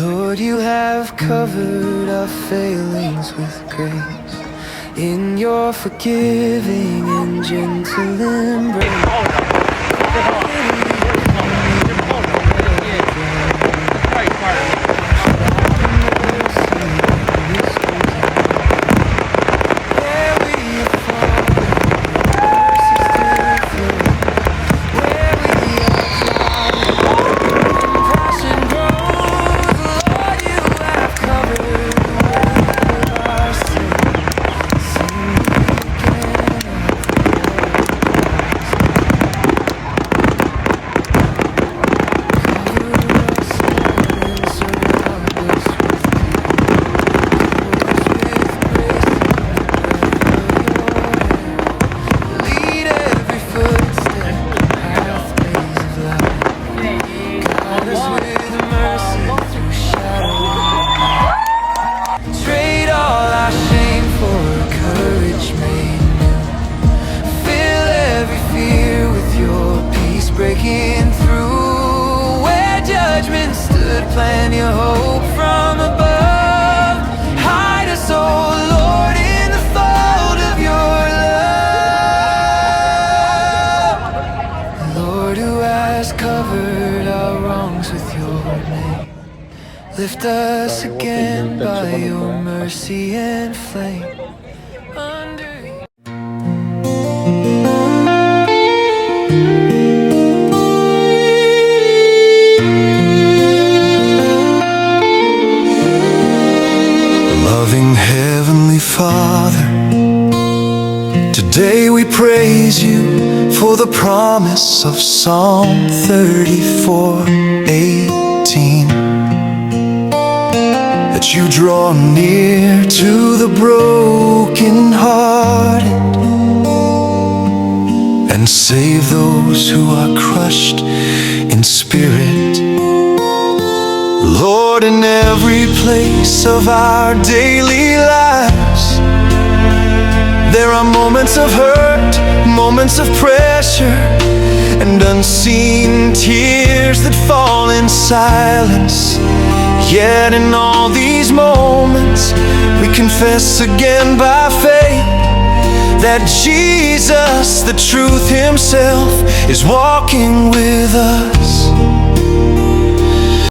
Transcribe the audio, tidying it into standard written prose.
Lord, you have covered our failings with grace in your forgiving and gentle embrace. Breaking through where judgment stood, plan your hope from above. Hide us, oh Lord, in the fold of your love. Lord, who has covered our wrongs with your name, lift us again by your mercy and flame. Loving Heavenly Father, today we praise you for the promise of Psalm 34:18, that you draw near to the brokenhearted and save those who are crushed in spirit. Lord, in every place of our daily lives, there are moments of hurt, moments of pressure, and unseen tears that fall in silence. Yet in all these moments, we confess again by faith that Jesus, the truth himself, is walking with us.